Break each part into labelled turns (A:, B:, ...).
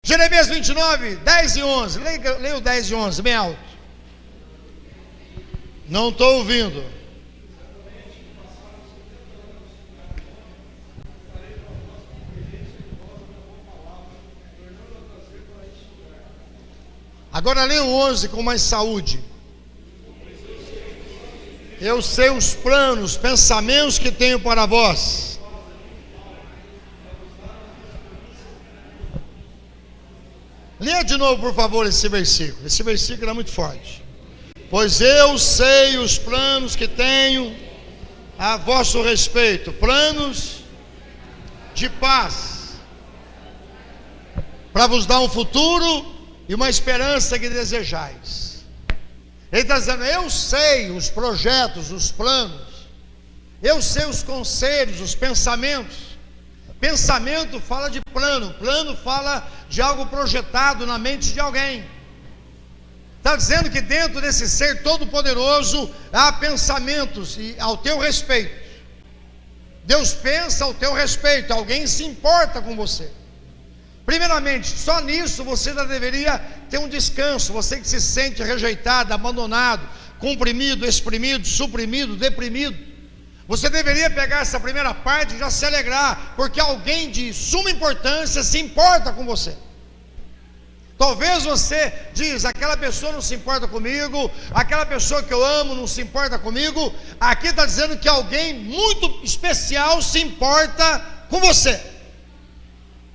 A: Jeremias 29, 10 e 11. Leia o 10 e 11, bem alto. Não estou ouvindo. Agora leia o 11 com mais saúde. Eu sei os planos, pensamentos que tenho para vós. Leia de novo, por favor, esse versículo. Esse versículo é muito forte. Pois eu sei os planos que tenho a vosso respeito, planos de paz, para vos dar um futuro e uma esperança que desejais. Ele está dizendo, eu sei os projetos, os planos, eu sei os conselhos, os pensamentos. Pensamento fala de plano, plano fala de algo projetado na mente de alguém. Está dizendo que dentro desse ser todo-poderoso há pensamentos ao teu respeito. Deus pensa ao teu respeito, alguém se importa com você. Primeiramente, só nisso você já deveria ter um descanso. Você que se sente rejeitado, abandonado, comprimido, exprimido, suprimido, deprimido, você deveria pegar essa primeira parte e já se alegrar, porque alguém de suma importância se importa com você. Talvez você diz, aquela pessoa não se importa comigo, aquela pessoa que eu amo não se importa comigo. Aqui está dizendo que alguém muito especial se importa com você.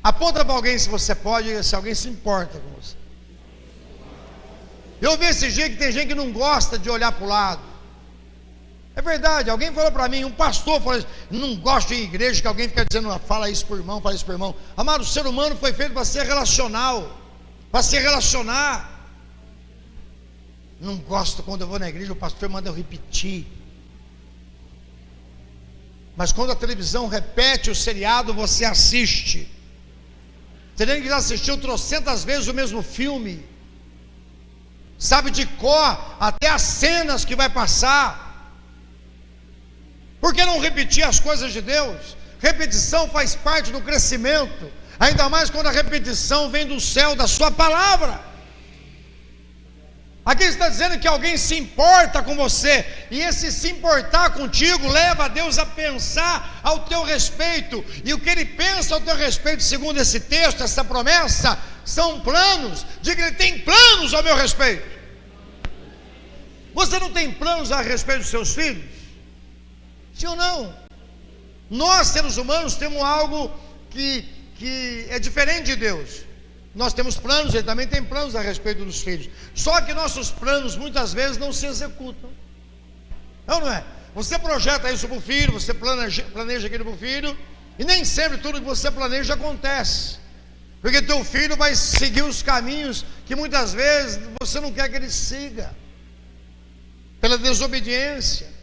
A: Aponta para alguém se você pode, se alguém se importa com você. Eu vi esse dia que tem gente que não gosta de olhar para o lado. É verdade, alguém falou para mim, um pastor falou assim, não gosto de igreja que alguém fica dizendo, fala isso por irmão, fala isso por irmão. Amado, o ser humano foi feito para ser relacional, para se relacionar. Não gosto quando eu vou na igreja, o pastor manda eu repetir. Mas quando a televisão repete o seriado, você assiste. Você tem que já assistiu trocentas vezes o mesmo filme, sabe de cor até as cenas que vai passar. Por que não repetir as coisas de Deus? Repetição faz parte do crescimento, ainda mais quando a repetição vem do céu, da sua palavra. Aqui está dizendo que alguém se importa com você, e esse se importar contigo leva a Deus a pensar ao teu respeito, e o que Ele pensa ao teu respeito, segundo esse texto, essa promessa, são planos. Diga, Ele tem planos ao meu respeito. Você não tem planos a respeito dos seus filhos? Sim ou não? Nós, seres humanos, temos algo que é diferente de Deus. Nós temos planos, Ele também tem planos a respeito dos filhos. Só que nossos planos muitas vezes não se executam. Não é? Você projeta isso para o filho, você planeja aquilo para o filho, e nem sempre tudo que você planeja acontece. Porque teu filho vai seguir os caminhos que muitas vezes você não quer que ele siga, pela desobediência.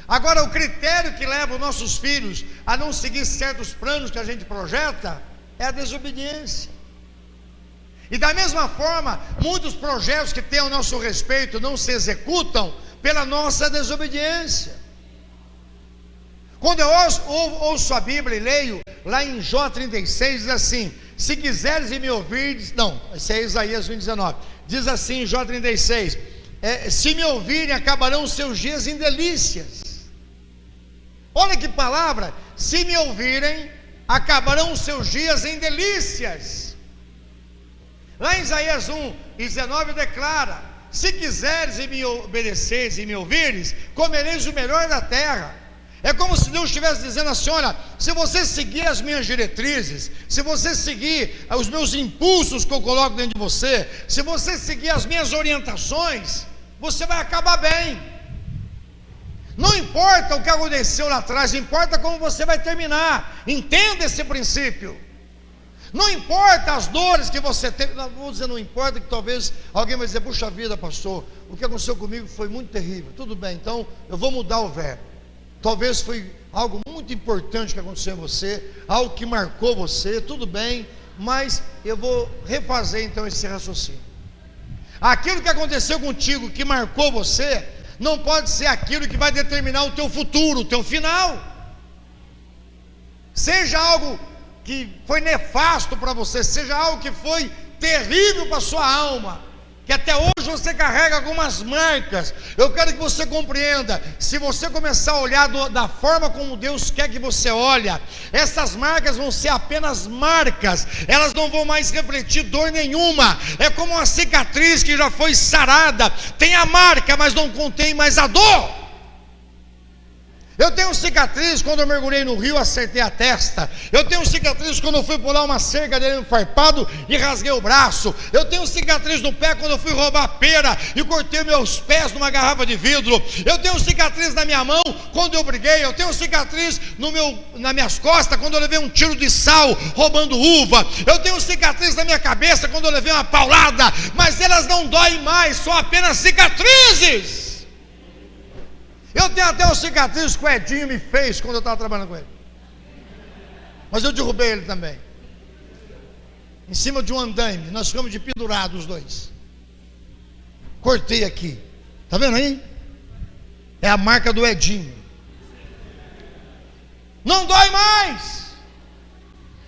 A: Agora, o critério que leva os nossos filhos a não seguir certos planos que a gente projeta é a desobediência. E da mesma forma, muitos projetos que têm ao nosso respeito não se executam pela nossa desobediência. Quando eu ouço a Bíblia e leio, lá em Jó 36, diz assim, se quiseres e me ouvires, não, esse é Isaías 29, diz assim em Jó 36, se me ouvirem acabarão os seus dias em delícias. Olha que palavra, se me ouvirem acabarão os seus dias em delícias. Lá em Isaías 1:19 declara, se quiseres e me obedeceres e me ouvires, comereis o melhor da terra. É como se Deus estivesse dizendo assim, olha, se você seguir as minhas diretrizes, se você seguir os meus impulsos que eu coloco dentro de você, se você seguir as minhas orientações, você vai acabar bem. Não importa o que aconteceu lá atrás, importa como você vai terminar. Entenda esse princípio. Não importa as dores que você teve. Não, vou dizer, não importa, que talvez alguém vai dizer, puxa vida, pastor, o que aconteceu comigo foi muito terrível. Tudo bem, então eu vou mudar o verbo. Talvez foi algo muito importante que aconteceu em você, algo que marcou você, tudo bem, mas eu vou refazer então esse raciocínio. Aquilo que aconteceu contigo, que marcou você, não pode ser aquilo que vai determinar o teu futuro, o teu final. Seja algo que foi nefasto para você, seja algo que foi terrível para a sua alma, que até hoje você carrega algumas marcas. Eu quero que você compreenda, se você começar a olhar da forma como Deus quer que você olhe, essas marcas vão ser apenas marcas, elas não vão mais refletir dor nenhuma. É como uma cicatriz que já foi sarada, tem a marca, mas não contém mais a dor. Eu tenho cicatriz quando eu mergulhei no rio, acertei a testa. Eu tenho cicatriz quando eu fui pular uma cerca dele no farpado e rasguei o braço. Eu tenho cicatriz no pé quando eu fui roubar pera e cortei meus pés numa garrafa de vidro. Eu tenho cicatriz na minha mão quando eu briguei. Eu tenho cicatriz nas minhas costas quando eu levei um tiro de sal roubando uva. Eu tenho cicatriz na minha cabeça quando eu levei uma paulada. Mas elas não doem mais, são apenas cicatrizes. Eu tenho até uma cicatriz que o Edinho me fez quando eu estava trabalhando com ele. Mas eu derrubei ele também. Em cima de um andaime. Nós ficamos de pendurado os dois. Cortei aqui. Está vendo aí? É a marca do Edinho. Não dói mais.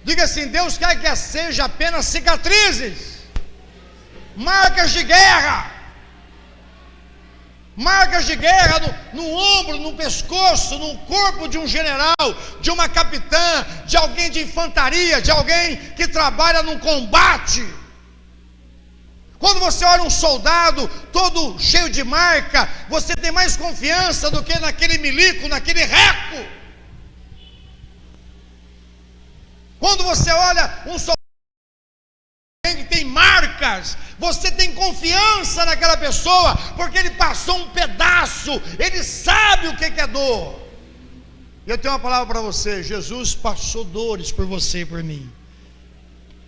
A: Diga assim: Deus quer que seja apenas cicatrizes, marcas de guerra. Marcas de guerra no ombro, no pescoço, no corpo de um general, de uma capitã, de alguém de infantaria, de alguém que trabalha num combate. Quando você olha um soldado todo cheio de marca, você tem mais confiança do que naquele milico, naquele reco. Quando você olha um soldado que tem marcas, você tem confiança naquela pessoa, porque ele passou um pedaço, ele sabe o que é dor. Eu tenho uma palavra para você: Jesus passou dores por você e por mim.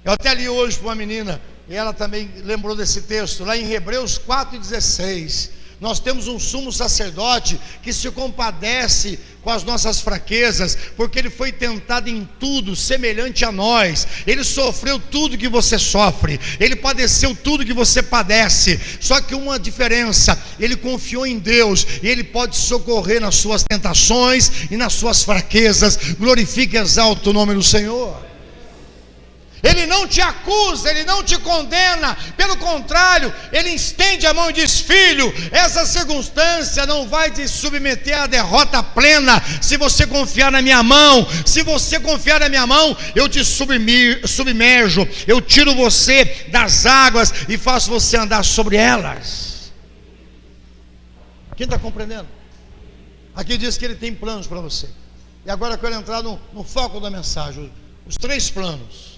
A: Eu até li hoje para uma menina, e ela também lembrou desse texto, lá em Hebreus 4,16. Nós temos um sumo sacerdote que se compadece com as nossas fraquezas, porque ele foi tentado em tudo semelhante a nós. Ele sofreu tudo que você sofre, ele padeceu tudo que você padece. Só que uma diferença: ele confiou em Deus, e ele pode socorrer nas suas tentações e nas suas fraquezas. Glorifique e exalte o nome do Senhor. Ele não te acusa, ele não te condena, pelo contrário, ele estende a mão e diz: filho, essa circunstância não vai te submeter à derrota plena, se você confiar na minha mão. Se você confiar na minha mão, eu te submerjo, eu tiro você das águas e faço você andar sobre elas. Quem está compreendendo? Aqui diz que ele tem planos para você. E agora eu quero entrar no foco da mensagem: os 3 planos.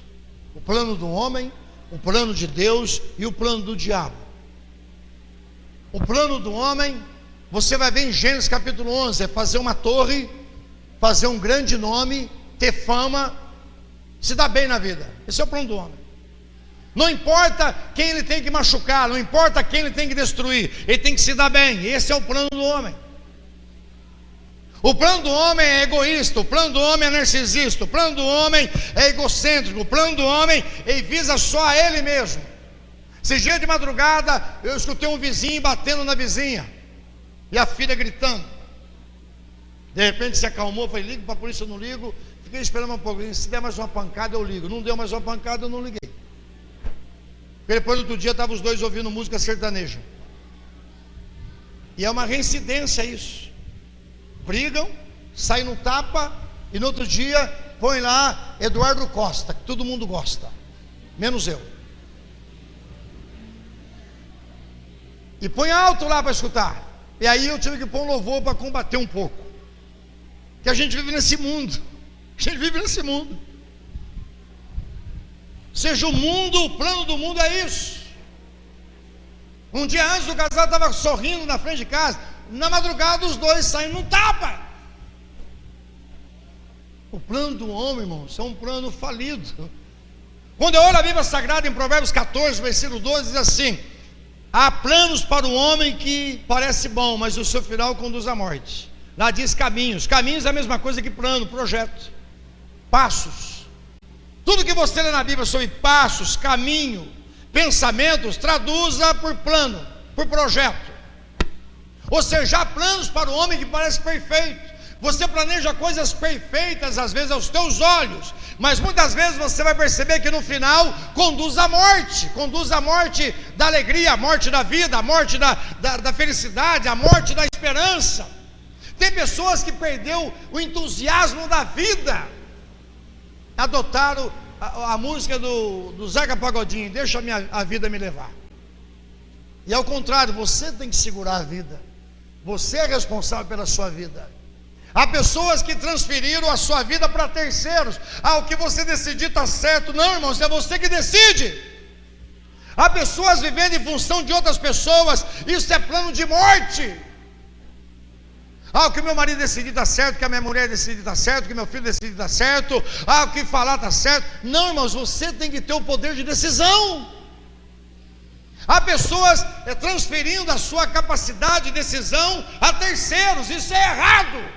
A: O plano do homem, o plano de Deus e o plano do diabo. O plano do homem, você vai ver em Gênesis capítulo 11, é fazer uma torre, fazer um grande nome, ter fama, se dar bem na vida. Esse é o plano do homem. Não importa quem ele tem que machucar, não importa quem ele tem que destruir, ele tem que se dar bem. Esse é o plano do homem. O plano do homem é egoísta, o plano do homem é narcisista, o plano do homem é egocêntrico, o plano do homem, ele visa só a ele mesmo. Esse dia de madrugada, eu escutei um vizinho batendo na vizinha, e a filha gritando. De repente se acalmou, falei: ligo para a polícia, eu não ligo. Fiquei esperando um pouco, se der mais uma pancada eu ligo. Não deu mais uma pancada, eu não liguei. Porque depois, outro dia, estavam os dois ouvindo música sertaneja. E é uma reincidência isso. Brigam, saem no tapa, e no outro dia põe lá Eduardo Costa, que todo mundo gosta, menos eu. E põe alto lá para escutar. E aí eu tive que pôr um louvor para combater um pouco. Que a gente vive nesse mundo. A gente vive nesse mundo. Seja o mundo, o plano do mundo é isso. Um dia antes o casal estava sorrindo na frente de casa. Na madrugada os dois saem no tapa. O plano do homem, irmãos, é um plano falido. Quando eu olho a Bíblia Sagrada em Provérbios 14, versículo 12, diz assim: há planos para o homem que parece bom, mas o seu final conduz à morte. Lá diz caminhos. Caminhos é a mesma coisa que plano, projeto, passos. Tudo que você lê na Bíblia sobre passos, caminho, pensamentos, traduza por plano, por projeto. Ou seja, há planos para o homem que parece perfeito, Você planeja coisas perfeitas, às vezes aos teus olhos, mas muitas vezes você vai perceber que no final conduz à morte da alegria, a morte da vida, a morte da felicidade, a morte da esperança. Tem pessoas que perderam o entusiasmo da vida, adotaram a música do Zeca Pagodinho, deixa a vida me levar. E ao contrário, você tem que segurar a vida, você é responsável pela sua vida. Há pessoas que transferiram a sua vida para terceiros. O que você decidir está certo. Não, irmãos, é você que decide. Há pessoas vivendo em função de outras pessoas. Isso é plano de morte. O que meu marido decidir está certo, o que a minha mulher decidir está certo, o que meu filho decidir está certo, o que falar está certo. Não, irmãos, você tem que ter o poder de decisão. Há pessoas transferindo a sua capacidade de decisão a terceiros. Isso é errado.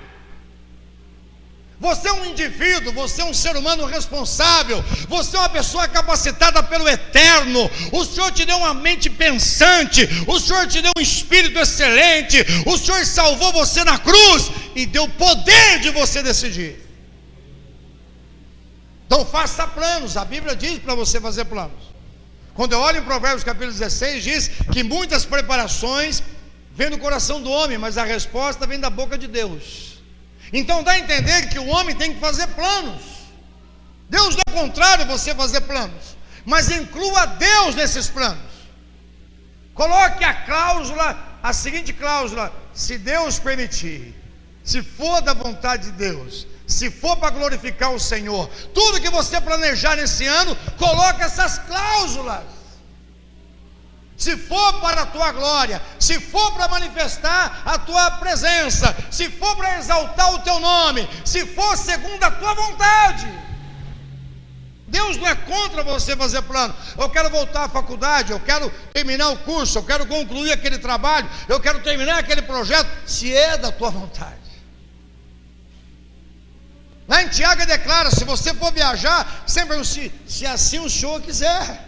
A: Você é um indivíduo, você é um ser humano responsável, você é uma pessoa capacitada pelo Eterno. O Senhor te deu uma mente pensante, o Senhor te deu um espírito excelente, o Senhor salvou você na cruz e deu poder de você decidir. Então faça planos, a Bíblia diz para você fazer planos. Quando eu olho em Provérbios capítulo 16, diz que muitas preparações vêm do coração do homem, mas a resposta vem da boca de Deus. Então dá a entender que o homem tem que fazer planos. Deus não é contrário a você fazer planos, mas inclua Deus nesses planos. Coloque a seguinte cláusula: se Deus permitir, se for da vontade de Deus, se for para glorificar o Senhor, tudo que você planejar nesse ano, coloque essas cláusulas. Se for para a tua glória, se for para manifestar a tua presença, se for para exaltar o teu nome, se for segundo a tua vontade. Deus não é contra você fazer plano. Eu quero voltar à faculdade, eu quero terminar o curso, eu quero concluir aquele trabalho, eu quero terminar aquele projeto, se é da tua vontade. Lá em Tiago declara: se você for viajar, sempre se assim o Senhor quiser.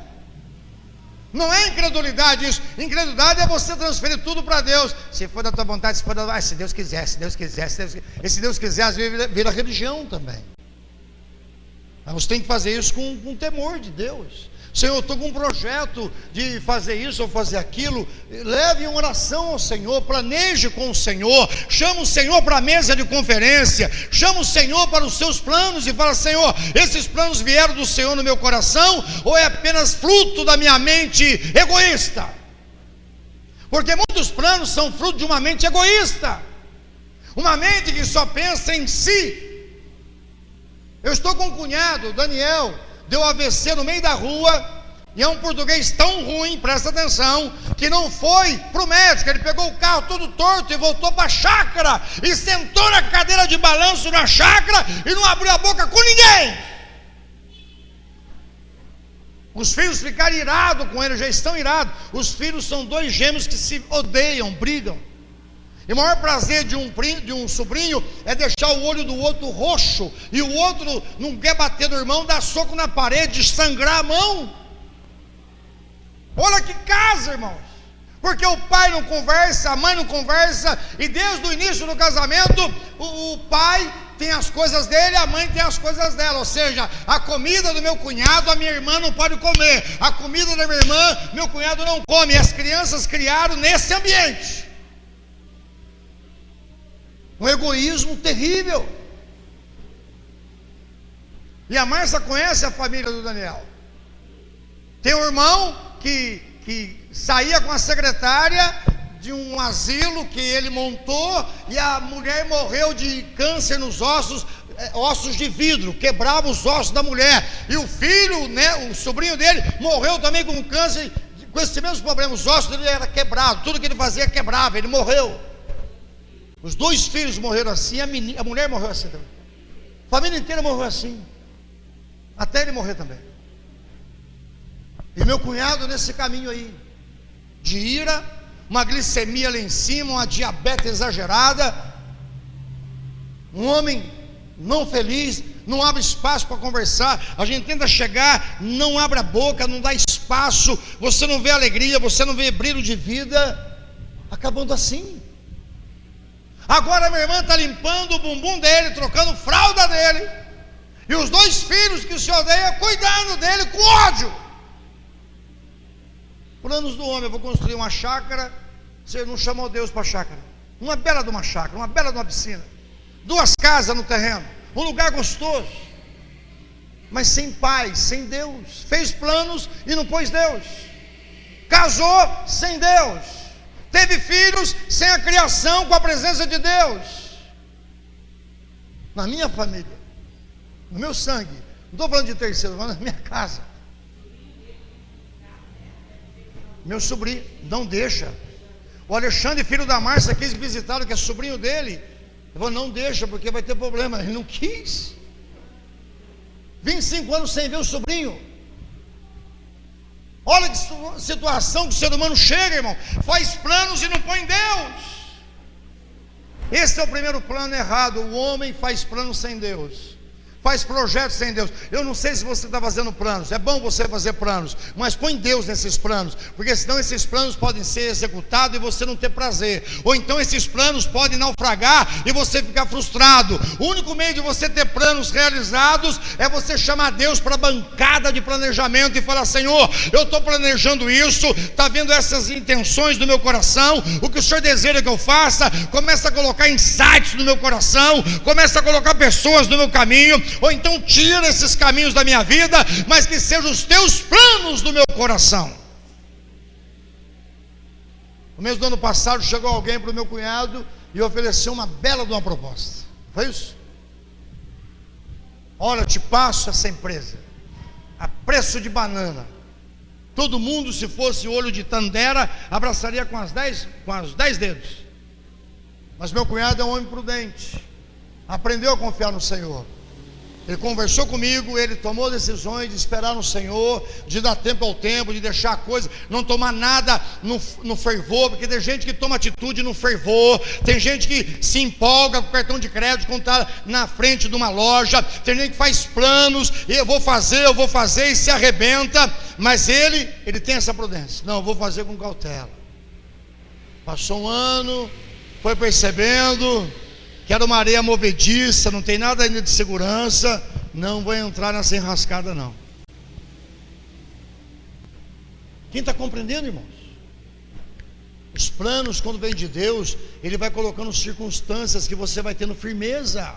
A: Não é incredulidade isso. Incredulidade é você transferir tudo para Deus. Se for da tua vontade, se for da... se Deus quiser, se Deus quiser, se Deus quiser. E se Deus quiser, às vezes vira religião também. Mas você tem que fazer isso com temor de Deus. Senhor, eu estou com um projeto de fazer isso ou fazer aquilo. Leve uma oração ao Senhor, planeje com o Senhor, chama o Senhor para a mesa de conferência, chama o Senhor para os seus planos e fala: Senhor, esses planos vieram do Senhor no meu coração, ou é apenas fruto da minha mente egoísta? Porque muitos planos são fruto de uma mente egoísta, uma mente que só pensa em si. Eu estou com um cunhado, Daniel, deu AVC no meio da rua, e é um português tão ruim, presta atenção, que não foi para o médico. Ele pegou o carro todo torto e voltou para a chácara, e sentou na cadeira de balanço na chácara, e não abriu a boca com ninguém. Os filhos ficaram irados com ele, já estão irados. Os filhos são dois gêmeos que se odeiam, brigam. E o maior prazer de um sobrinho é deixar o olho do outro roxo, e o outro não quer bater no irmão, dá soco na parede, sangrar a mão. Olha que casa, irmãos. Porque o pai não conversa, a mãe não conversa, e desde o início do casamento, o pai tem as coisas dele, a mãe tem as coisas dela. Ou seja, a comida do meu cunhado, a minha irmã não pode comer, a comida da minha irmã, meu cunhado não come. E as crianças criaram nesse ambiente um egoísmo terrível. E a Márcia conhece a família do Daniel. Tem um irmão que saía com a secretária de um asilo que ele montou, e a mulher morreu de câncer nos ossos, ossos de vidro, quebrava os ossos da mulher. E o filho, o sobrinho dele, morreu também com câncer, com esse mesmo problema. Os ossos dele eram quebrados, tudo que ele fazia quebrava, ele morreu. Os dois filhos morreram assim, a mulher morreu assim também. A família inteira morreu assim, até ele morrer também. E meu cunhado nesse caminho aí, de ira, uma glicemia lá em cima, uma diabetes exagerada, um homem não feliz, não abre espaço para conversar. A gente tenta chegar, não abre a boca, não dá espaço, você não vê alegria, você não vê brilho de vida, acabando assim. Agora minha irmã está limpando o bumbum dele, trocando fralda dele, e os 2 filhos que se odeiam cuidando dele com ódio. Planos do homem: eu vou construir uma chácara. Você não chamou Deus para a chácara? Uma bela de uma chácara, uma bela de uma piscina, 2 casas no terreno, um lugar gostoso, mas sem paz, sem Deus. Fez planos e não pôs Deus. Casou sem Deus. Teve filhos sem a criação, com a presença de Deus. Na minha família, no meu sangue, não estou falando de terceiro, estou falando na minha casa. Meu sobrinho não deixa. O Alexandre, filho da Márcia, quis visitá-lo, que é sobrinho dele. Eu falei: não deixa, porque vai ter problema. Ele não quis. 25 anos sem ver o sobrinho. Olha que situação que o ser humano chega, irmão. Faz planos e não põe Deus. Esse é o primeiro plano errado. O homem faz planos sem Deus, faz projetos sem Deus. Eu não sei se você está fazendo planos. É bom você fazer planos, mas põe Deus nesses planos, porque senão esses planos podem ser executados e você não ter prazer. Ou então esses planos podem naufragar e você ficar frustrado. O único meio de você ter planos realizados é você chamar Deus para a bancada de planejamento e falar: Senhor, eu estou planejando isso, está vendo essas intenções do meu coração, o que o Senhor deseja que eu faça. Começa a colocar insights no meu coração, começa a colocar pessoas no meu caminho. Ou então tira esses caminhos da minha vida, mas que sejam os teus planos do meu coração. No mês do ano passado chegou alguém para o meu cunhado e ofereceu uma bela de uma proposta. Foi isso? Olha, te passo essa empresa a preço de banana. Todo mundo, se fosse olho de tandera, abraçaria com os 10 dedos. Mas meu cunhado é um homem prudente, aprendeu a confiar no Senhor. Ele conversou comigo, ele tomou decisões de esperar no Senhor, de dar tempo ao tempo, de deixar a coisa, não tomar nada no fervor, porque tem gente que toma atitude no fervor, tem gente que se empolga com o cartão de crédito quando está na frente de uma loja, tem gente que faz planos, e eu vou fazer e se arrebenta, mas ele tem essa prudência: não, eu vou fazer com cautela. Passou um ano, foi percebendo que era uma areia movediça, não tem nada ainda de segurança, não vou entrar nessa enrascada não. Quem está compreendendo, irmãos? Os planos, quando vem de Deus, Ele vai colocando circunstâncias que você vai tendo firmeza.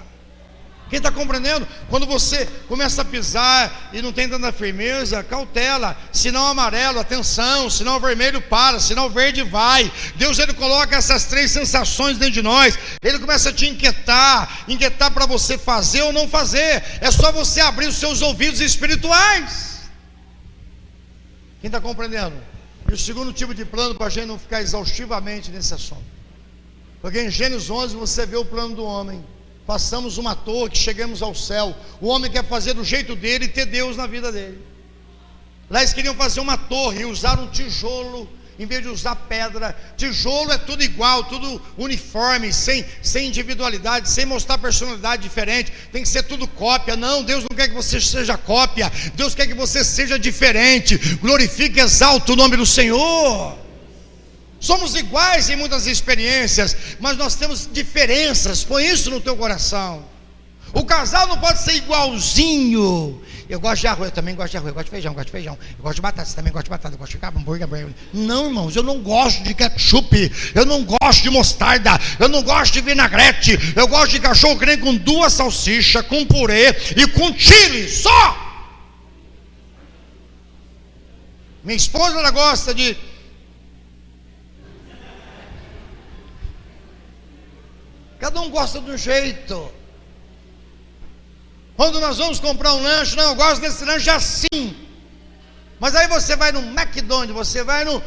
A: Quem está compreendendo? Quando você começa a pisar e não tem tanta firmeza, cautela. Sinal amarelo, atenção. Sinal vermelho, para. Sinal verde, vai. Deus, Ele coloca essas 3 sensações dentro de nós. Ele começa a te inquietar para você fazer ou não fazer. É só você abrir os seus ouvidos espirituais. Quem está compreendendo? E o segundo tipo de plano, para a gente não ficar exaustivamente nesse assunto, porque em Gênesis 11 você vê o plano do homem. Façamos uma torre que cheguemos ao céu. O homem quer fazer do jeito dele e ter Deus na vida dele. Lá eles queriam fazer uma torre e usaram tijolo em vez de usar pedra. Tijolo é tudo igual, tudo uniforme, sem individualidade, sem mostrar personalidade diferente. Tem que ser tudo cópia. Não, Deus não quer que você seja cópia. Deus quer que você seja diferente. Glorifique e exalte o nome do Senhor. Somos iguais em muitas experiências, mas nós temos diferenças. Põe isso no teu coração. O casal não pode ser igualzinho. Eu gosto de arroz, eu também gosto de arroz. Eu gosto de feijão, Eu gosto de batata, você também gosta de batata. Eu gosto de hambúrguer. Não, irmãos, eu não gosto de ketchup. Eu não gosto de mostarda. Eu não gosto de vinagrete. Eu gosto de cachorro creme com 2 salsichas, com purê e com chile, só. Minha esposa, ela gosta de... Cada um gosta de um jeito. Quando nós vamos comprar um lanche, não, eu gosto desse lanche assim. Mas aí você vai no McDonald's, você vai no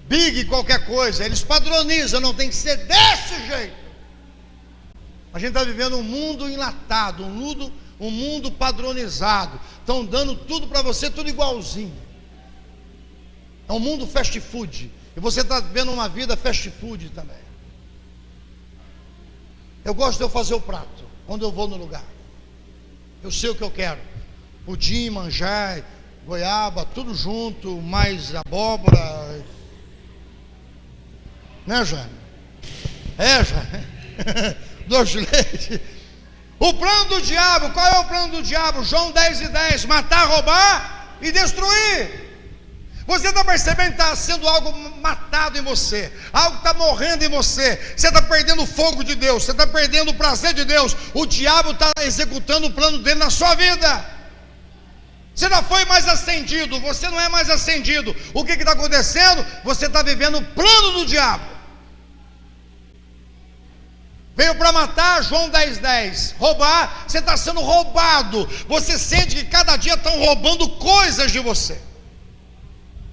A: Big qualquer coisa, eles padronizam, não tem que ser desse jeito. A gente está vivendo um mundo enlatado, um mundo padronizado. Estão dando tudo para você, tudo igualzinho. É um mundo fast food. E você está vivendo uma vida fast food também. Eu gosto de eu fazer o prato quando eu vou no lugar. Eu sei o que eu quero: pudim, manjar, goiaba, tudo junto, mais abóbora, né, Jane? É, já. Doce de leite. O plano do diabo, qual é o plano do diabo? João 10:10, matar, roubar e destruir. Você está percebendo que está sendo algo matado em você, algo está morrendo em você, você está perdendo o fogo de Deus, você está perdendo o prazer de Deus, o diabo está executando o plano dele na sua vida. Você não foi mais acendido, você não é mais acendido. O que está acontecendo? Você está vivendo o plano do diabo. Veio para matar, João 10:10. Roubar, você está sendo roubado. Você sente que cada dia estão roubando coisas de você.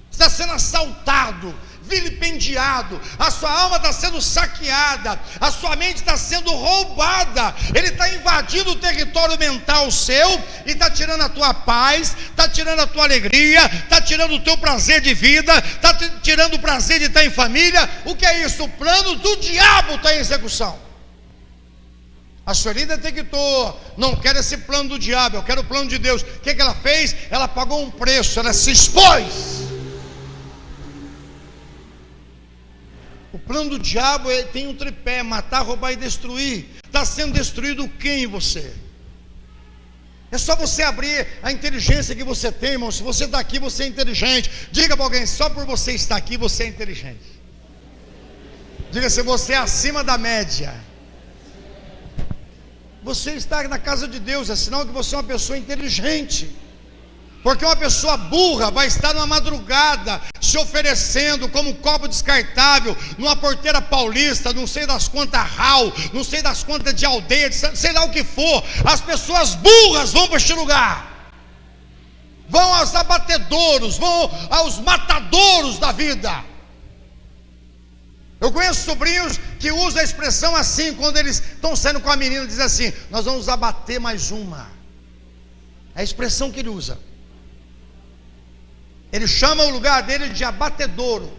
A: Você está sendo assaltado, vilipendiado. A sua alma está sendo saqueada. A sua mente está sendo roubada. Ele está invadindo o território mental seu e está tirando a tua paz, está tirando a tua alegria, está tirando o teu prazer de vida, está tirando o prazer de estar em família. O que é isso? O plano do diabo está em execução. A Sueli detectou, não quero esse plano do diabo, eu quero o plano de Deus. O que ela fez? Ela pagou um preço, ela se expôs. O plano do diabo tem um tripé: matar, roubar e destruir. Está sendo destruído quem em você? É só você abrir a inteligência que você tem, irmão. Se você está aqui, você é inteligente. Diga para alguém: só por você estar aqui, você é inteligente. Diga: se você é acima da média, você está na casa de Deus, é sinal que você é uma pessoa inteligente. Porque uma pessoa burra vai estar numa madrugada se oferecendo como um copo descartável numa porteira paulista, não sei das quantas RAL, não sei das quantas de aldeia, sei lá o que for. As pessoas burras vão para este lugar, vão aos abatedouros, vão aos matadouros da vida. Eu conheço sobrinhos que usam a expressão assim, quando eles estão saindo com a menina, dizem assim: nós vamos abater mais uma. É a expressão que ele usa. Ele chama o lugar dele de abatedouro.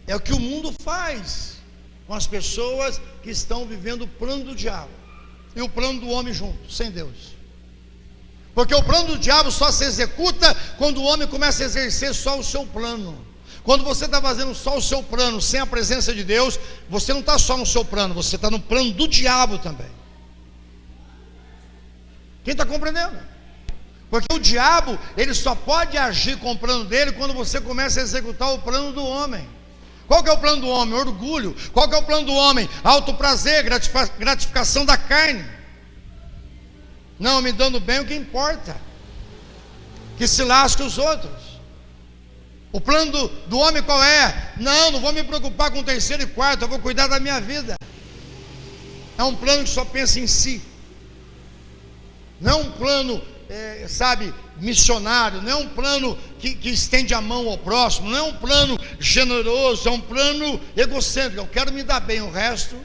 A: É o que o mundo faz com as pessoas que estão vivendo o plano do diabo e o plano do homem junto, sem Deus. Porque o plano do diabo só se executa quando o homem começa a exercer só o seu plano. Quando você está fazendo só o seu plano, sem a presença de Deus, você não está só no seu plano, você está no plano do diabo também. Quem está compreendendo? Porque o diabo, ele só pode agir com o plano dele quando você começa a executar o plano do homem. Qual que é o plano do homem? Orgulho. Qual que é o plano do homem? Alto prazer, gratificação da carne. Não, me dando bem o que importa, que se lasque os outros. O plano do homem qual é? Não vou me preocupar com o terceiro e quarto, eu vou cuidar da minha vida. É um plano que só pensa em si. Não é um plano, missionário. Não é um plano que estende a mão ao próximo. Não é um plano generoso. É um plano egocêntrico. Eu quero me dar bem, o resto.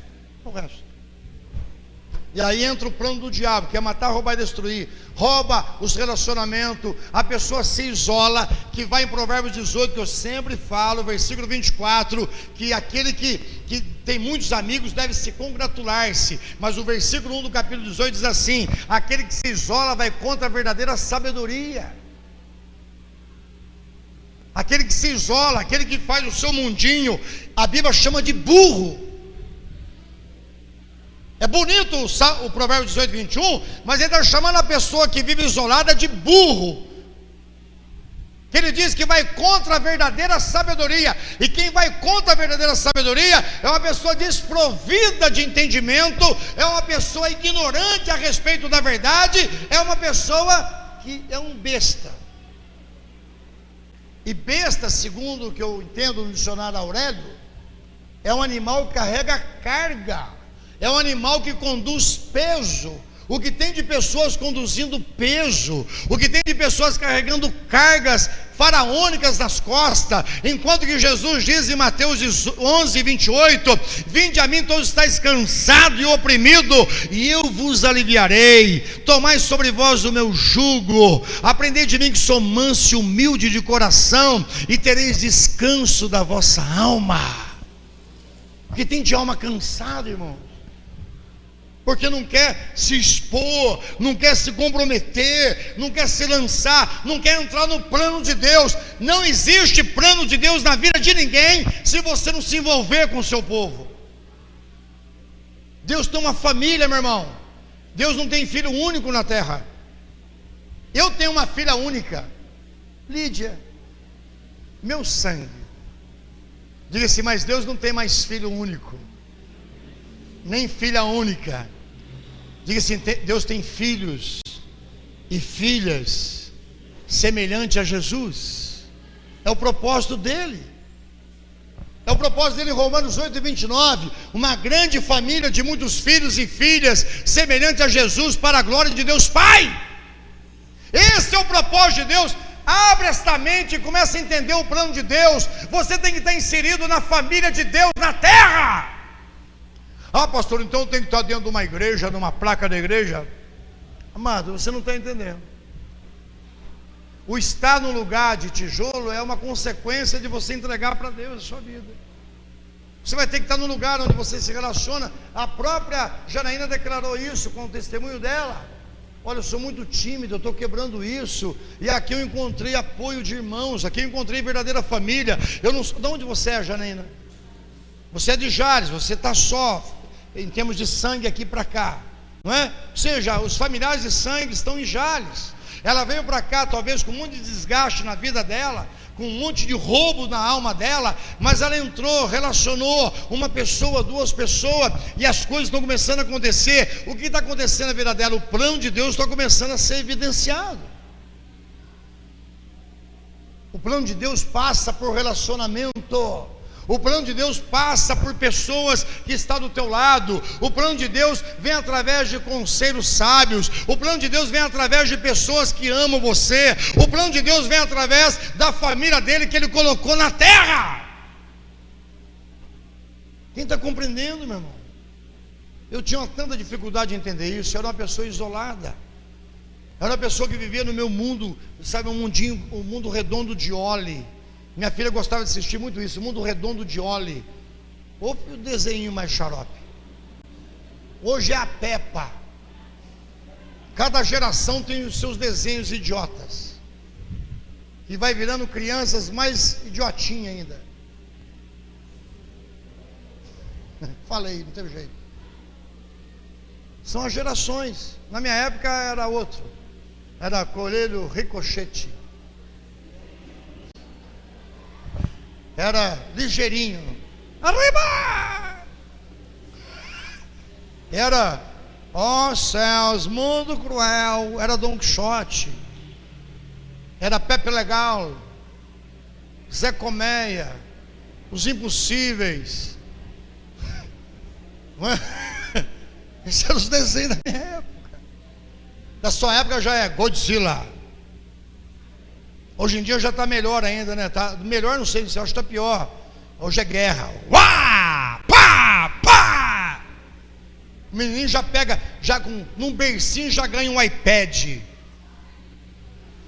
A: E aí entra o plano do diabo, que é matar, roubar e destruir. Rouba os relacionamentos, a pessoa se isola, que vai em Provérbios 18, que eu sempre falo, versículo 24, que aquele que tem muitos amigos deve se congratular-se. Mas o versículo 1 do capítulo 18 diz assim: aquele que se isola vai contra a verdadeira sabedoria. Aquele que se isola, aquele que faz o seu mundinho, a Bíblia chama de burro. É bonito o Provérbio 18, 21, mas ele está chamando a pessoa que vive isolada de burro. Que ele diz que vai contra a verdadeira sabedoria. E quem vai contra a verdadeira sabedoria é uma pessoa desprovida de entendimento, é uma pessoa ignorante a respeito da verdade, é uma pessoa que é um besta. E besta, segundo o que eu entendo no dicionário Aurélio, é um animal que carrega carga. É um animal que conduz peso. O que tem de pessoas conduzindo peso, o que tem de pessoas carregando cargas faraônicas nas costas, enquanto que Jesus diz em Mateus 11, 28, vinde a mim todos estáis cansados e oprimidos, e eu vos aliviarei. Tomai sobre vós o meu jugo, aprendei de mim que sou manso e humilde de coração, e tereis descanso da vossa alma. O que tem de alma cansada, irmão? porque não quer se expor, não quer se comprometer, não quer se lançar, não quer entrar no plano de Deus. Não existe plano de Deus na vida de ninguém se você não se envolver com o seu povo. Deus tem uma família, meu irmão. Deus não tem filho único na terra. Eu tenho uma filha única, Lídia, meu sangue. Diga assim, mas Deus não tem mais filho único, nem filha única. Diga assim, Deus tem filhos e filhas semelhante a Jesus. É o propósito dele. É o propósito dele em Romanos 8:29. Uma grande família de muitos filhos e filhas semelhante a Jesus para a glória de Deus Pai. Esse é o propósito de Deus. Abre esta mente e comece a entender o plano de Deus. Você tem que estar inserido na família de Deus na terra. Ah, pastor, então tem que estar dentro de uma igreja, numa placa da igreja. Amado, você não está entendendo. O estar no lugar de tijolo é uma consequência de você entregar para Deus a sua vida. Você vai ter que estar no lugar onde você se relaciona. A própria Janaína declarou isso com o testemunho dela. Olha, eu sou muito tímido, eu estou quebrando isso. E aqui eu encontrei apoio de irmãos. Aqui eu encontrei verdadeira família. Eu não sei. De onde você é, Janaína? Você é de Jales, você está só em termos de sangue aqui para cá, não é? Ou seja, os familiares de sangue estão em Jales. Ela veio para cá talvez com um monte de desgaste na vida dela, com um monte de roubo na alma dela, mas ela entrou, relacionou uma pessoa, duas pessoas, e as coisas estão começando a acontecer. O que está acontecendo na vida dela? O plano de Deus está começando a ser evidenciado. O plano de Deus passa por relacionamento. O plano de Deus passa por pessoas que estão do teu lado. O plano de Deus vem através de conselhos sábios. O plano de Deus vem através de pessoas que amam você. O plano de Deus vem através da família dele que ele colocou na terra. Quem está compreendendo, meu irmão? Eu tinha tanta dificuldade de entender isso. Eu era uma pessoa isolada. Eu era uma pessoa que vivia no meu mundo, sabe, um mundo redondo de Oli. Minha filha gostava de assistir muito isso, Mundo Redondo de Oli. Ou o desenho mais xarope. Hoje é a Peppa. Cada geração tem os seus desenhos idiotas. E vai virando crianças mais idiotinhas ainda. Falei, não teve jeito. São as gerações. Na minha época era outro. Era Coelho Ricochete. Era ligeirinho. Arriba! Era, ó céus, mundo cruel. Era Don Quixote. Era Pepe Legal. Zé Colmeia. Os Impossíveis. Esses eram os desenhos da minha época. Da sua época já é Godzilla. Hoje em dia já está melhor ainda, né? Tá, melhor não sei, acho que está pior. Hoje é guerra. Uá! Pá! Pá! O menino já pega, já num bercinho já ganha um iPad.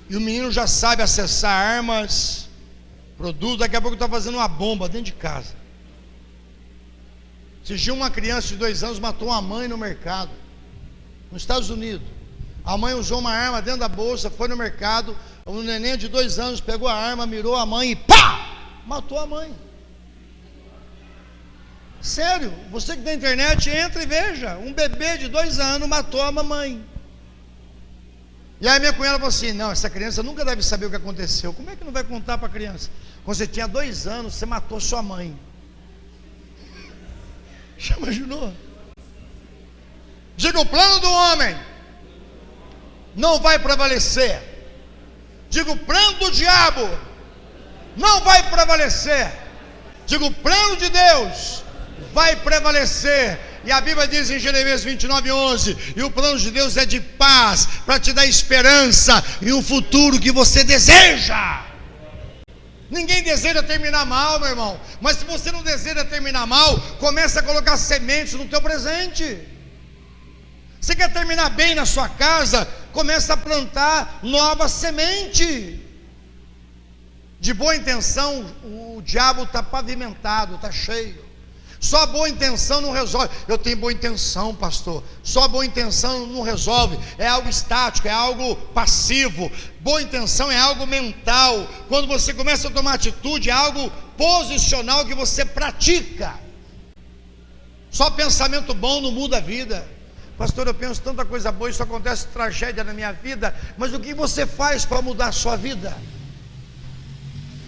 A: E o menino já sabe acessar armas, produtos. Daqui a pouco está fazendo uma bomba dentro de casa. Esses dias uma criança de 2 anos matou uma mãe no mercado, nos Estados Unidos. A mãe usou uma arma dentro da bolsa, foi no mercado. Um neném de 2 anos pegou a arma, mirou a mãe e pá! Matou a mãe. Sério, você que tem internet, entra e veja. Um bebê de 2 anos matou a mamãe. E aí minha cunhada falou assim: não, essa criança nunca deve saber o que aconteceu. Como é que não vai contar para a criança? Quando você tinha 2 anos, você matou sua mãe. Já imaginou? Diga, o plano do homem não vai prevalecer. Diga, o plano do diabo não vai prevalecer. Diga, o plano de Deus vai prevalecer. E a Bíblia diz em Jeremias 29:11: e o plano de Deus é de paz, para te dar esperança e um futuro que você deseja. Ninguém deseja terminar mal, meu irmão. Mas se você não deseja terminar mal, começa a colocar sementes no teu presente. Você quer terminar bem na sua casa? Começa a plantar nova semente. De boa intenção, o diabo está pavimentado, está cheio. Só boa intenção não resolve. Eu tenho boa intenção, pastor. Só boa intenção não resolve. É algo estático, é algo passivo. Boa intenção é algo mental. Quando você começa a tomar atitude, é algo posicional que você pratica. Só pensamento bom não muda a vida. Pastor, eu penso tanta coisa boa, isso acontece tragédia na minha vida. Mas o que você faz para mudar a sua vida?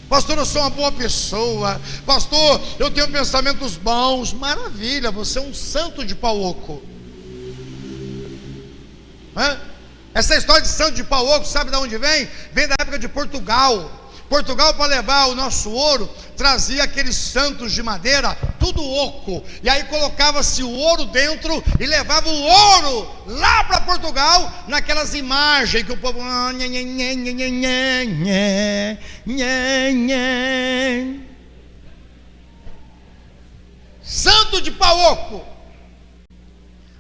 A: Pastor, eu sou uma boa pessoa. Pastor, eu tenho pensamentos bons. Maravilha, você é um santo de pau oco. Essa história de santo de pau oco, sabe de onde vem? Vem da época de Portugal. Portugal, para levar o nosso ouro, trazia aqueles santos de madeira, tudo oco, e aí colocava-se o ouro dentro e levava o ouro lá para Portugal, naquelas imagens que o povo santo de pau oco.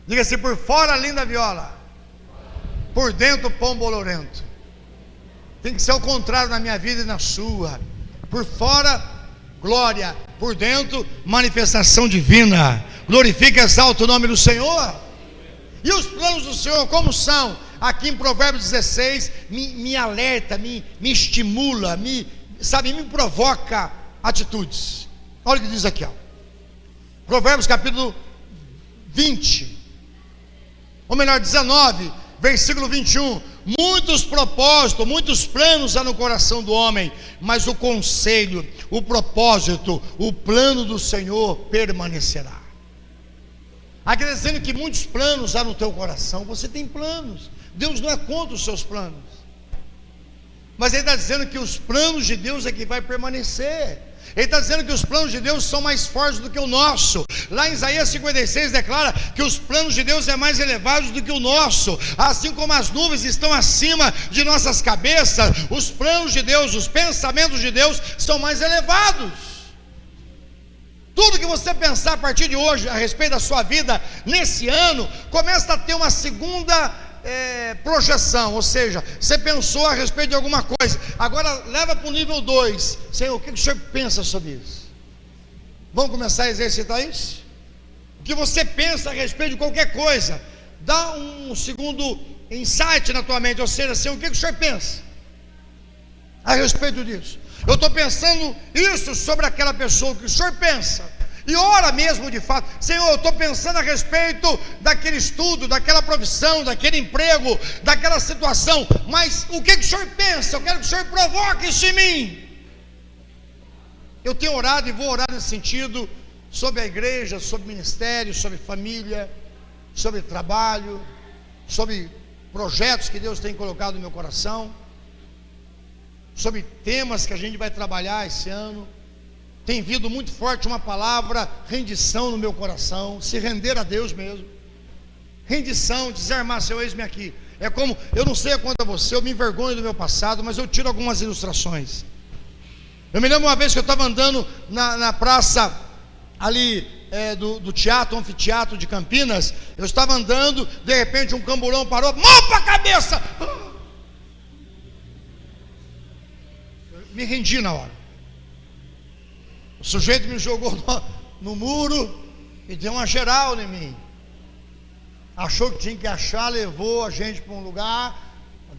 A: Diga-se: por fora linda viola, por dentro pão bolorento. Tem que ser o contrário na minha vida e na sua. Por fora, glória. Por dentro, manifestação divina. Glorifica e exalta o nome do Senhor. E os planos do Senhor como são? Aqui em Provérbios 16, me alerta, me estimula, me provoca atitudes. Olha o que diz aqui, ó. Provérbios capítulo 20, ou melhor, 19, versículo 21. Muitos propósitos, muitos planos há no coração do homem, mas o conselho, o propósito, o plano do Senhor permanecerá. Aqui está dizendo que muitos planos há no teu coração. Você tem planos. Deus não é contra os seus planos, mas Ele está dizendo que os planos de Deus é que vai permanecer. Ele está dizendo que os planos de Deus são mais fortes do que o nosso. Lá em Isaías 56 declara que os planos de Deus é mais elevados do que o nosso. Assim como as nuvens estão acima de nossas cabeças, os planos de Deus, os pensamentos de Deus são mais elevados. Tudo que você pensar a partir de hoje a respeito da sua vida nesse ano, começa a ter uma segunda projeção, ou seja, você pensou a respeito de alguma coisa, agora leva para o nível 2. Senhor, o que o Senhor pensa sobre isso? Vamos começar a exercitar isso? O que você pensa a respeito de qualquer coisa, dá um segundo insight na tua mente, ou seja, Senhor, o que o Senhor pensa a respeito disso? Eu estou pensando isso sobre aquela pessoa, o que o Senhor pensa? E ora mesmo de fato: Senhor, eu estou pensando a respeito daquele estudo, daquela profissão, daquele emprego, daquela situação, mas o que o Senhor pensa? Eu quero que o Senhor provoque isso em mim. Eu tenho orado e vou orar nesse sentido, sobre a igreja, sobre ministério, sobre família, sobre trabalho, sobre projetos que Deus tem colocado no meu coração, sobre temas que a gente vai trabalhar esse ano. Tem vindo muito forte uma palavra rendição no meu coração, se render a Deus mesmo, rendição, desarmar. Seu eis-me aqui. É como, eu não sei quanto a você, eu me envergonho do meu passado, mas eu tiro algumas ilustrações. Eu me lembro uma vez que eu estava andando na praça ali do teatro, anfiteatro de Campinas. Eu estava andando, de repente um camburão parou, mão para a cabeça. Eu me rendi na hora. O sujeito me jogou no muro e deu uma geral em mim. Achou que tinha que achar, levou a gente para um lugar,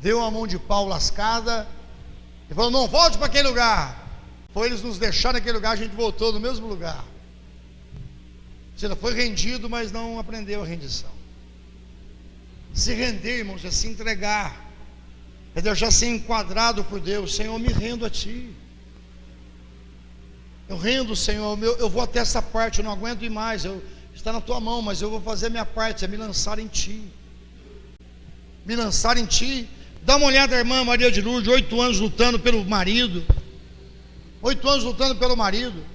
A: deu uma mão de pau lascada e falou: não volte para aquele lugar. Foi eles nos deixaram naquele lugar, a gente voltou no mesmo lugar. Você foi rendido, mas não aprendeu a rendição. Se render, irmãos, é se entregar, é deixar ser enquadrado por Deus. Senhor, me rendo a Ti. Eu rendo, Senhor, eu vou até essa parte, eu não aguento ir mais, está na Tua mão, mas eu vou fazer a minha parte, é me lançar em Ti. Me lançar em Ti. Dá uma olhada, irmã Maria de Lourdes, 8 anos lutando pelo marido, 8 anos lutando pelo marido,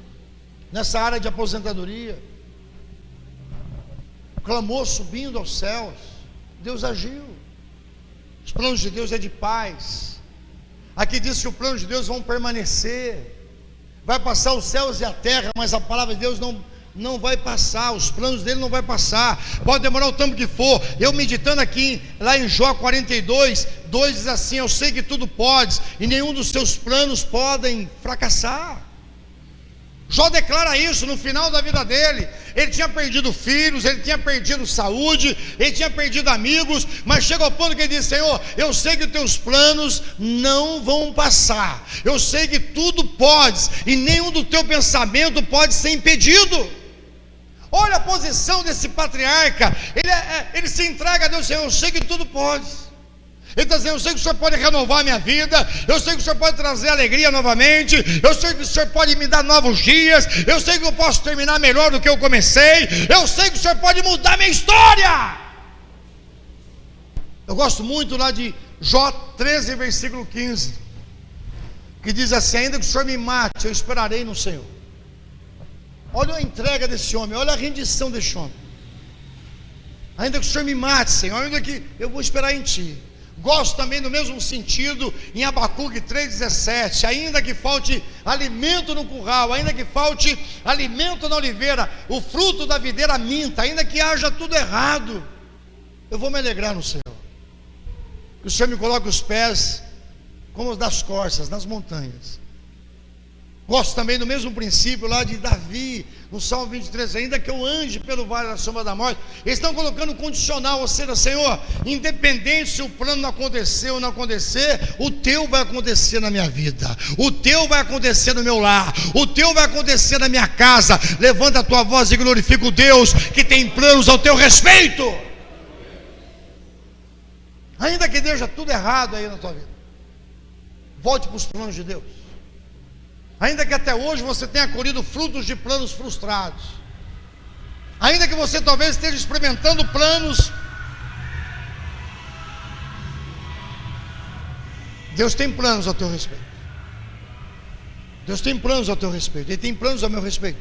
A: nessa área de aposentadoria, clamou subindo aos céus, Deus agiu. Os planos de Deus é de paz. Aqui diz que os planos de Deus vão permanecer. Vai passar os céus e a terra, mas a palavra de Deus não vai passar, os planos dele não vai passar, pode demorar o tempo que for. Eu meditando aqui, lá em Jó 42, 2 diz assim: eu sei que tudo podes, e nenhum dos teus planos podem fracassar. Jó declara isso no final da vida dele. Ele tinha perdido filhos, ele tinha perdido saúde, ele tinha perdido amigos, mas chega ao ponto que ele diz: Senhor, eu sei que teus planos não vão passar, eu sei que tudo podes, e nenhum do teu pensamento pode ser impedido. Olha a posição desse patriarca. Ele se entrega a Deus: Senhor, eu sei que tudo pode. Ele está dizendo: eu sei que o Senhor pode renovar a minha vida, eu sei que o Senhor pode trazer alegria novamente, eu sei que o Senhor pode me dar novos dias, eu sei que eu posso terminar melhor do que eu comecei, eu sei que o Senhor pode mudar a minha história. Eu gosto muito lá de Jó 13, versículo 15, que diz assim: ainda que o Senhor me mate, eu esperarei no Senhor. Olha a entrega desse homem, olha a rendição desse homem. Ainda que o Senhor me mate, Senhor, ainda que eu vou esperar em Ti. Gosto também do mesmo sentido em Abacuque 3,17: ainda que falte alimento no curral, ainda que falte alimento na oliveira, o fruto da videira minta, ainda que haja tudo errado, eu vou me alegrar no Senhor. Que o Senhor me coloque os pés como os das corças, nas montanhas. Gosto também do mesmo princípio lá de Davi, no Salmo 23, ainda que eu ande pelo vale da sombra da morte. Eles estão colocando condicional, ou seja, Senhor, independente se o plano não acontecer ou não acontecer, o teu vai acontecer na minha vida, o teu vai acontecer no meu lar, o teu vai acontecer na minha casa. Levanta a tua voz e glorifica o Deus que tem planos ao teu respeito. Ainda que esteja tudo errado aí na tua vida, volte para os planos de Deus. Ainda que até hoje você tenha colhido frutos de planos frustrados, ainda que você talvez esteja experimentando planos, Deus tem planos ao teu respeito. Deus tem planos ao teu respeito. Ele tem planos ao meu respeito,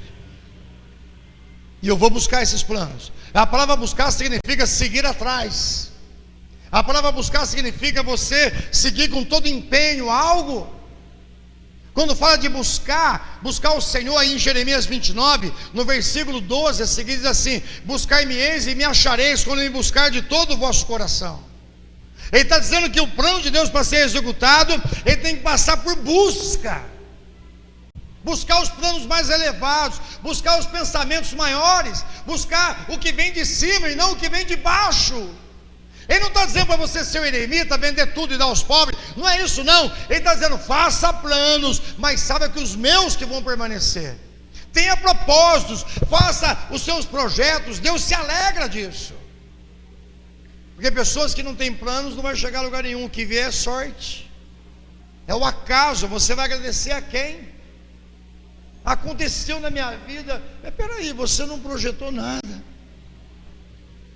A: e eu vou buscar esses planos. A palavra buscar significa seguir atrás. A palavra buscar significa você seguir com todo empenho algo. Quando fala de buscar o Senhor, aí em Jeremias 29, no versículo 12 a seguir, diz assim: buscai-me-eis e me achareis, quando me buscar de todo o vosso coração. Ele está dizendo que o plano de Deus para ser executado, ele tem que passar por busca. Buscar os planos mais elevados, buscar os pensamentos maiores, buscar o que vem de cima e não o que vem de baixo. Ele não está dizendo para você ser um eremita, vender tudo e dar aos pobres. Não é isso não. Ele está dizendo: faça planos, mas saiba que os meus que vão permanecer. Tenha propósitos, faça os seus projetos. Deus se alegra disso. Porque pessoas que não têm planos não vão chegar a lugar nenhum. O que vier é sorte, é o acaso. Você vai agradecer a quem? Aconteceu na minha vida. Mas peraí, você não projetou nada,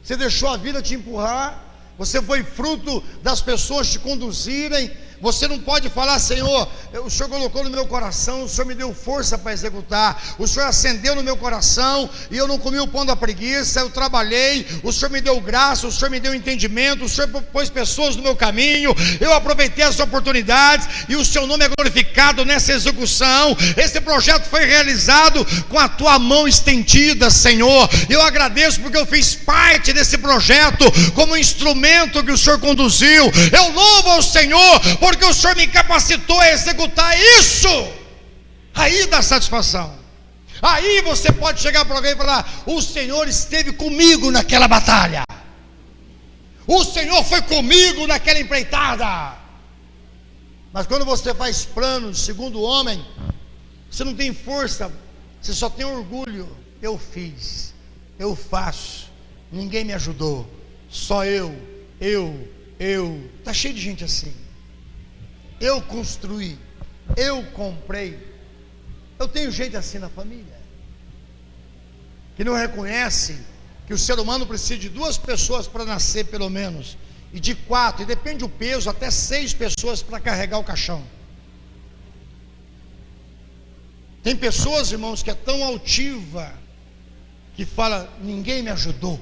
A: você deixou a vida te empurrar. Você foi fruto das pessoas te conduzirem. Você não pode falar: Senhor, o Senhor colocou no meu coração, o Senhor me deu força para executar, o Senhor acendeu no meu coração, e eu não comi o pão da preguiça, eu trabalhei, o Senhor me deu graça, o Senhor me deu entendimento, o Senhor pôs pessoas no meu caminho, eu aproveitei as oportunidades, e o seu nome é glorificado nessa execução. Esse projeto foi realizado com a tua mão estendida, Senhor. Eu agradeço porque eu fiz parte desse projeto, como instrumento que o Senhor conduziu. Eu louvo ao Senhor, porque o Senhor me capacitou a executar isso. Aí dá satisfação. Aí você pode chegar para alguém e falar: o Senhor esteve comigo naquela batalha, o Senhor foi comigo naquela empreitada. Mas quando você faz planos segundo o homem, você não tem força, você só tem orgulho. Eu fiz, eu faço, ninguém me ajudou, só eu. Está cheio de gente assim. Eu construí, eu comprei. Eu tenho gente assim na família, que não reconhece que o ser humano precisa de 2 pessoas para nascer, pelo menos, e de 4, e depende do peso, até 6 pessoas para carregar o caixão. Tem pessoas, irmãos, que é tão altiva, que fala: ninguém me ajudou.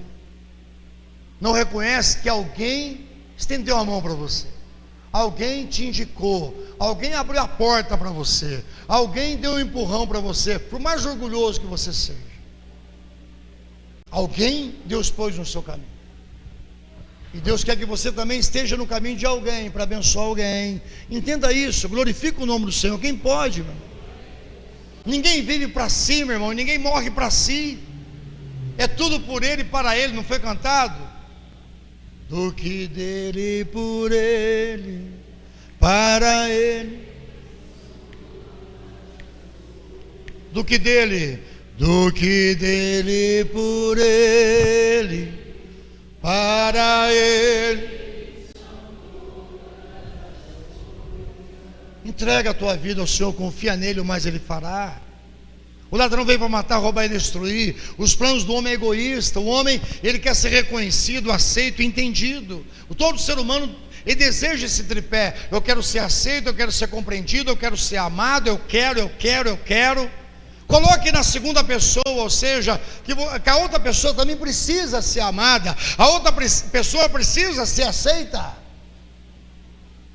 A: Não reconhece que alguém estendeu a mão para você, alguém te indicou, alguém abriu a porta para você, alguém deu um empurrão para você. Por mais orgulhoso que você seja, alguém Deus pôs no seu caminho. E Deus quer que você também esteja no caminho de alguém, para abençoar alguém. Entenda isso, glorifica o nome do Senhor. Quem pode, meu irmão? Ninguém vive para si, meu irmão, ninguém morre para si. É tudo por Ele e para Ele, não foi cantado? Do que dele, por Ele, para Ele. Do que dele, por Ele, para Ele. Entrega a tua vida ao Senhor, confia nele, o mais Ele fará. O ladrão veio para matar, roubar e destruir. Os planos do homem é egoísta. O homem, ele quer ser reconhecido, aceito, entendido. Todo ser humano, ele deseja esse tripé. Eu quero ser aceito, eu quero ser compreendido, eu quero ser amado, eu quero. Coloque na segunda pessoa, ou seja, que a outra pessoa também precisa ser amada. A outra pessoa precisa ser aceita.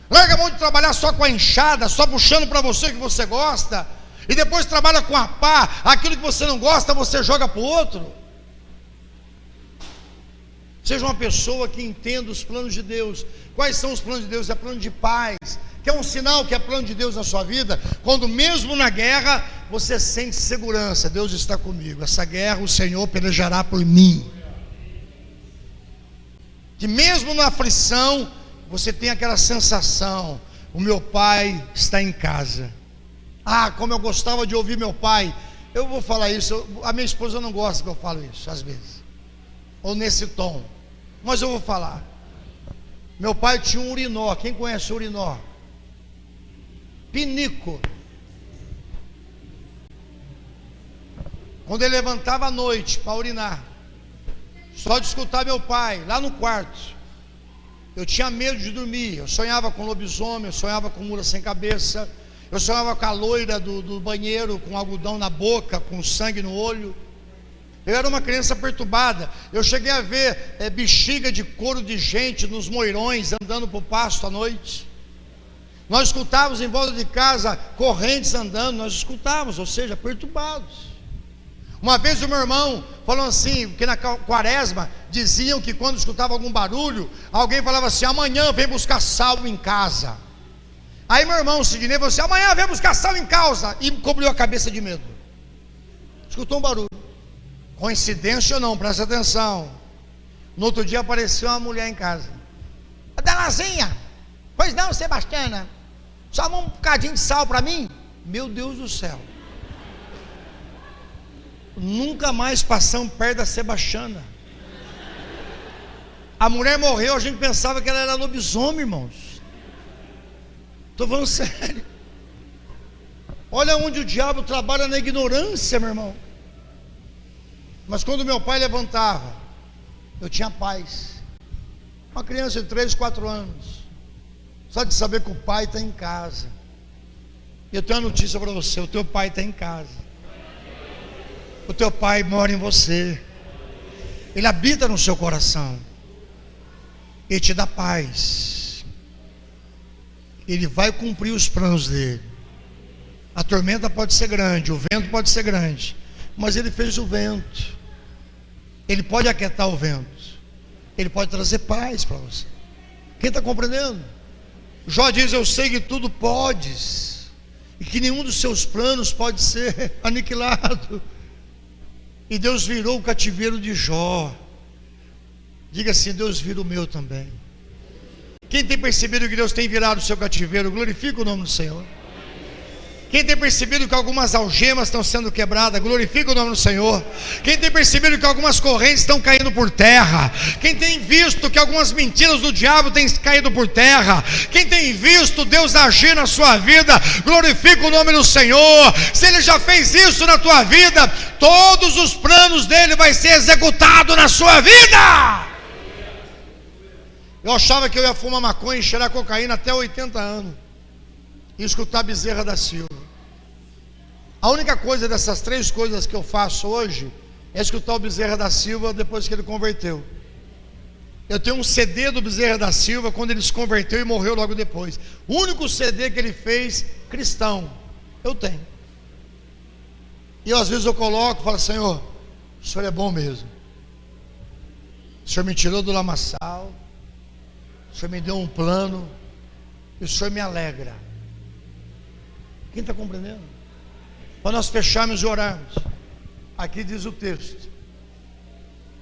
A: Larga a mão de trabalhar só com a enxada, só puxando para você o que você gosta. E depois trabalha com a pá, aquilo que você não gosta, você joga para o outro. Seja uma pessoa que entenda os planos de Deus. Quais são os planos de Deus? É plano de paz, que é um sinal que é plano de Deus na sua vida. Quando mesmo na guerra, você sente segurança, Deus está comigo. Essa guerra o Senhor pelejará por mim. Que mesmo na aflição, você tem aquela sensação: o meu pai está em casa. Ah, como eu gostava de ouvir meu pai. Eu vou falar isso, a minha esposa não gosta que eu falo isso, às vezes, ou nesse tom, mas eu vou falar. Meu pai tinha um urinó. Quem conhece o urinó? Pinico. Quando ele levantava à noite para urinar, só de escutar meu pai lá no quarto, eu tinha medo de dormir. Eu sonhava com lobisomem, eu sonhava com mula sem cabeça, eu sonhava com a loira do banheiro, com algodão na boca, com sangue no olho. Eu era uma criança perturbada. Eu cheguei a ver bexiga de couro de gente nos moirões, andando para o pasto à noite. Nós escutávamos em volta de casa correntes andando, nós escutávamos, ou seja, perturbados. Uma vez o meu irmão falou assim, que na quaresma diziam que quando escutava algum barulho, alguém falava assim: amanhã vem buscar sal em casa. Aí meu irmão Sidney falou assim: amanhã vem buscar sal em casa, e cobriu a cabeça de medo. Escutou um barulho. Coincidência ou não, presta atenção. No outro dia apareceu uma mulher em casa. Delazinha, pois não, Sebastiana, só um bocadinho de sal para mim. Meu Deus do céu, nunca mais passamos perto da Sebastiana. A mulher morreu, a gente pensava que ela era lobisomem, irmãos. Estou falando sério. Olha onde o diabo trabalha, na ignorância, meu irmão. Mas quando meu pai levantava, eu tinha paz. Uma criança de 3, 4 anos, só de saber que o pai está em casa. E eu tenho uma notícia para você: o teu pai está em casa. O teu pai mora em você. Ele habita no seu coração. Ele te dá paz. Ele vai cumprir os planos dele. A tormenta pode ser grande, o vento pode ser grande, mas ele fez o vento. Ele pode aquietar o vento. Ele pode trazer paz para você. Quem está compreendendo? Jó diz: eu sei que tudo podes, e que nenhum dos seus planos pode ser aniquilado. E Deus virou o cativeiro de Jó. Diga assim: Deus vira o meu também. Quem tem percebido que Deus tem virado o seu cativeiro, glorifica o nome do Senhor. Quem tem percebido que algumas algemas estão sendo quebradas, glorifica o nome do Senhor. Quem tem percebido que algumas correntes estão caindo por terra, quem tem visto que algumas mentiras do diabo têm caído por terra, quem tem visto Deus agir na sua vida, glorifica o nome do Senhor. Se Ele já fez isso na tua vida, todos os planos dele vai ser executado na sua vida. Eu achava que eu ia fumar maconha e cheirar cocaína até 80 anos e escutar Bezerra da Silva. A única coisa dessas 3 coisas que eu faço hoje é escutar o Bezerra da Silva depois que ele converteu. Eu tenho um CD do Bezerra da Silva quando ele se converteu e morreu logo depois. O único CD que ele fez cristão, eu tenho. E às vezes eu coloco e falo: Senhor, o Senhor é bom mesmo. O Senhor me tirou do lamaçal, o Senhor me deu um plano, e o Senhor me alegra. Quem está compreendendo? para nós fecharmos e orarmos. Aqui diz o texto,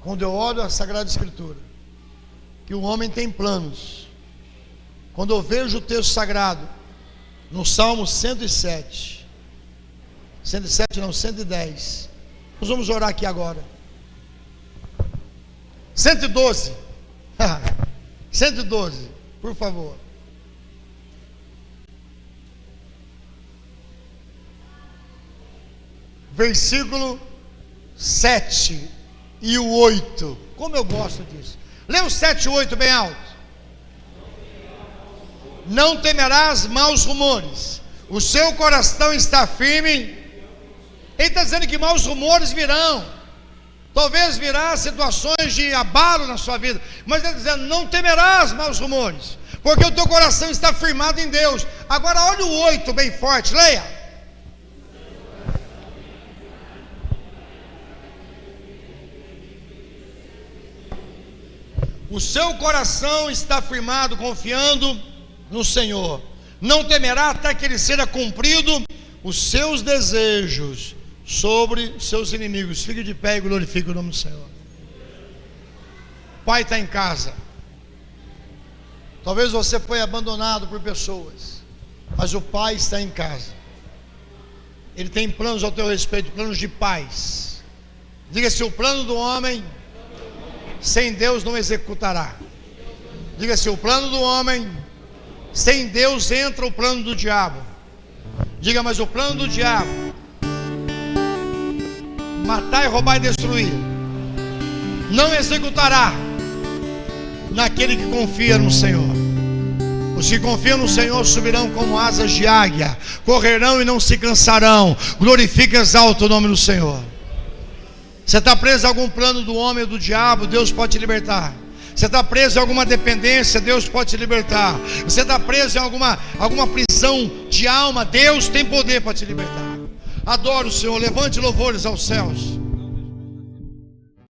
A: quando eu olho a Sagrada Escritura, que o homem tem planos. Quando eu vejo o texto sagrado, no Salmo 107, 110, nós vamos orar aqui agora. 112, 112, por favor. Versículo 7 e o 8. Como eu gosto disso. Lê o 7 e o 8 bem alto. Não temerás maus rumores. O seu coração está firme. Ele está dizendo que maus rumores virão. Talvez virá situações de abalo na sua vida. Mas ele está dizendo, não temerás maus rumores, porque o teu coração está firmado em Deus. Agora olha o 8 bem forte, leia. O seu coração está firmado, confiando no Senhor. Não temerá até que ele seja cumprido os seus desejos sobre seus inimigos. Fique de pé e glorifique o nome do Senhor. O pai está em casa. Talvez você foi abandonado por pessoas, mas o pai está em casa. Ele tem planos ao teu respeito, planos de paz. Diga-se, o plano do homem sem Deus não executará. Diga-se, o plano do homem sem Deus entra o plano do diabo. Diga, mas o plano do diabo, matar, roubar e destruir, não executará naquele que confia no Senhor. Os que confiam no Senhor subirão como asas de águia, correrão e não se cansarão. Glorifica e exalta o nome do Senhor. Você está preso a algum plano do homem ou do diabo, Deus pode te libertar. Você está preso a alguma dependência, Deus pode te libertar. Você está preso em alguma prisão de alma, Deus tem poder para te libertar. Adoro o Senhor, levante louvores aos céus.